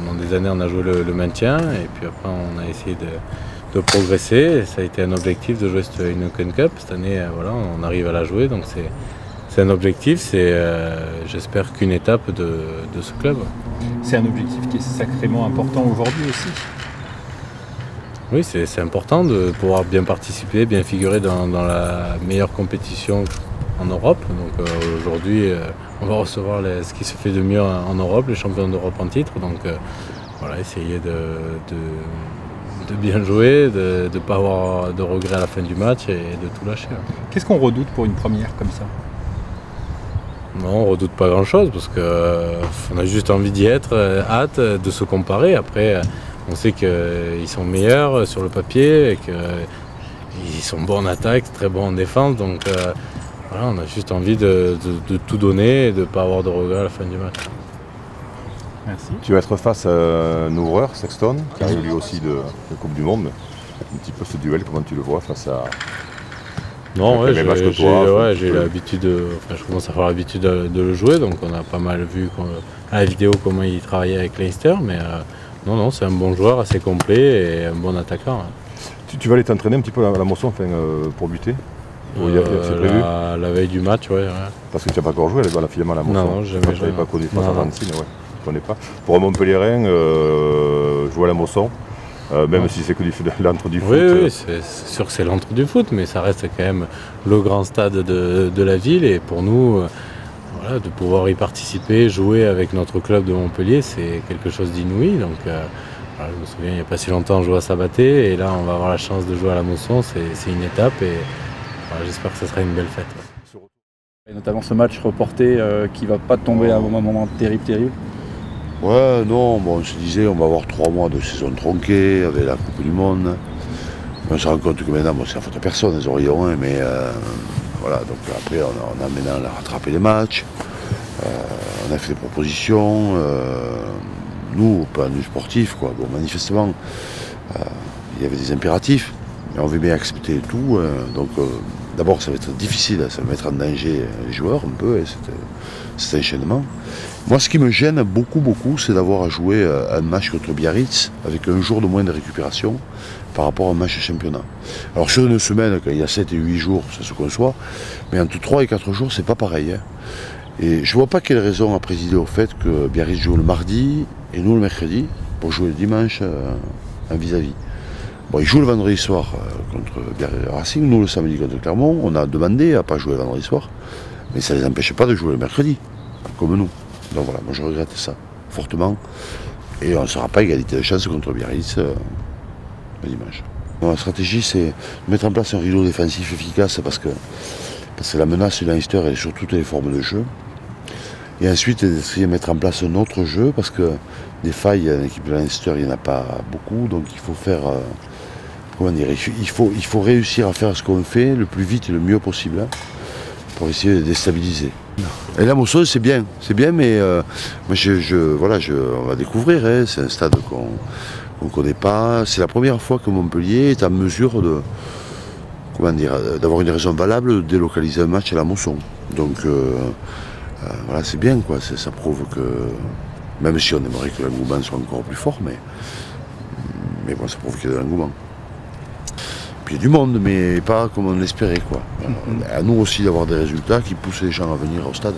pendant des années, on a joué le maintien et puis après, on a essayé de progresser. Et ça a été un objectif de jouer cette Heineken Cup. Cette année, voilà, on arrive à la jouer, donc c'est un objectif. C'est, j'espère, qu'une étape de ce club. C'est un objectif qui est sacrément important aujourd'hui aussi. Oui, c'est important de pouvoir bien participer, bien figurer dans la meilleure compétition en Europe. Donc aujourd'hui, on va recevoir ce qui se fait de mieux en Europe, les champions d'Europe en titre. Donc voilà, essayer de bien jouer, de ne pas avoir de regrets à la fin du match et de tout lâcher. Qu'est-ce qu'on redoute pour une première comme ça? Non, on ne redoute pas grand-chose parce qu'on a juste envie d'y être, hâte de se comparer. Après, on sait qu'ils sont meilleurs sur le papier et qu'ils sont bons en attaque, très bons en défense. Donc voilà, on a juste envie de tout donner et de ne pas avoir de regrets à la fin du match. Merci. Tu vas être face à un ouvreur, Sexton, qui arrive lui aussi de Coupe du Monde. Un petit peu ce duel, comment tu le vois face à... Non, ouais, j'ai l'habitude, je commence à avoir l'habitude de le jouer, donc on a pas mal vu à la vidéo comment il travaillait avec Leicester, mais non, c'est un bon joueur, assez complet et un bon attaquant. Hein. Tu vas aller t'entraîner un petit peu à la Mosson pour buter la veille du match, ouais. Parce que tu n'as pas encore joué finalement à la Mosson. Non, jamais. Tu n'avais pas connu face à Francine, ouais. Tu connais pas. Pour un Montpellierin, jouer à la Mosson, même si c'est que l'antre du foot. Oui, c'est sûr que c'est l'antre du foot, mais ça reste quand même le grand stade de la ville. Et pour nous, voilà, de pouvoir y participer, jouer avec notre club de Montpellier, c'est quelque chose d'inouï. Donc, voilà, je me souviens, il n'y a pas si longtemps, on jouait à Sabaté. Et là, on va avoir la chance de jouer à la Mosson. C'est une étape et voilà, j'espère que ce sera une belle fête. Ouais. Et notamment ce match reporté qui ne va pas tomber à un moment terrible. Ouais, non, bon, on se disait on va avoir 3 mois de saison tronquée avec la Coupe du Monde. On se rend compte que maintenant, bon, c'est la faute à personne, les Orions, hein, mais voilà, donc après on a maintenant rattrapé les matchs, on a fait des propositions, nous, au point de vue sportif, quoi. Bon, manifestement, il y avait des impératifs, mais on veut bien accepter tout, donc d'abord ça va être difficile, ça va mettre en danger les joueurs un peu, et cet enchaînement. Moi, ce qui me gêne beaucoup, c'est d'avoir à jouer un match contre Biarritz avec un jour de moins de récupération par rapport à un match de championnat. Alors sur une semaine, quand il y a 7 et 8 jours, ça se conçoit, mais entre 3 et 4 jours, c'est pas pareil. Hein. Et je vois pas quelle raison a présidé au fait que Biarritz joue le mardi et nous le mercredi pour jouer le dimanche en vis-à-vis. Bon, ils jouent le vendredi soir contre Racing, nous le samedi contre Clermont. On a demandé à pas jouer le vendredi soir, mais ça ne les empêche pas de jouer le mercredi, comme nous. Donc voilà, moi je regrette ça fortement. Et on ne sera pas égalité de chance contre Biarritz le dimanche. La stratégie, c'est de mettre en place un rideau défensif efficace parce que la menace de Leinster est sur toutes les formes de jeu. Et ensuite, d'essayer de mettre en place un autre jeu parce que des failles à l'équipe de Leinster, il n'y en a pas beaucoup. Donc il faut faire. Comment dire, il faut réussir à faire ce qu'on fait le plus vite et le mieux possible hein, pour essayer de déstabiliser. Et la Mosson, c'est bien, mais moi, voilà, on va découvrir. Hein, c'est un stade qu'on ne connaît pas. C'est la première fois que Montpellier est en mesure d'avoir une raison valable de délocaliser un match à la Mosson. Donc voilà, c'est bien, quoi. Ça prouve que, même si on aimerait que l'engouement soit encore plus fort, mais bon, ça prouve qu'il y a de l'engouement. Puis il y a du monde, mais pas comme on l'espérait, quoi. À nous aussi d'avoir des résultats qui poussent les gens à venir au stade.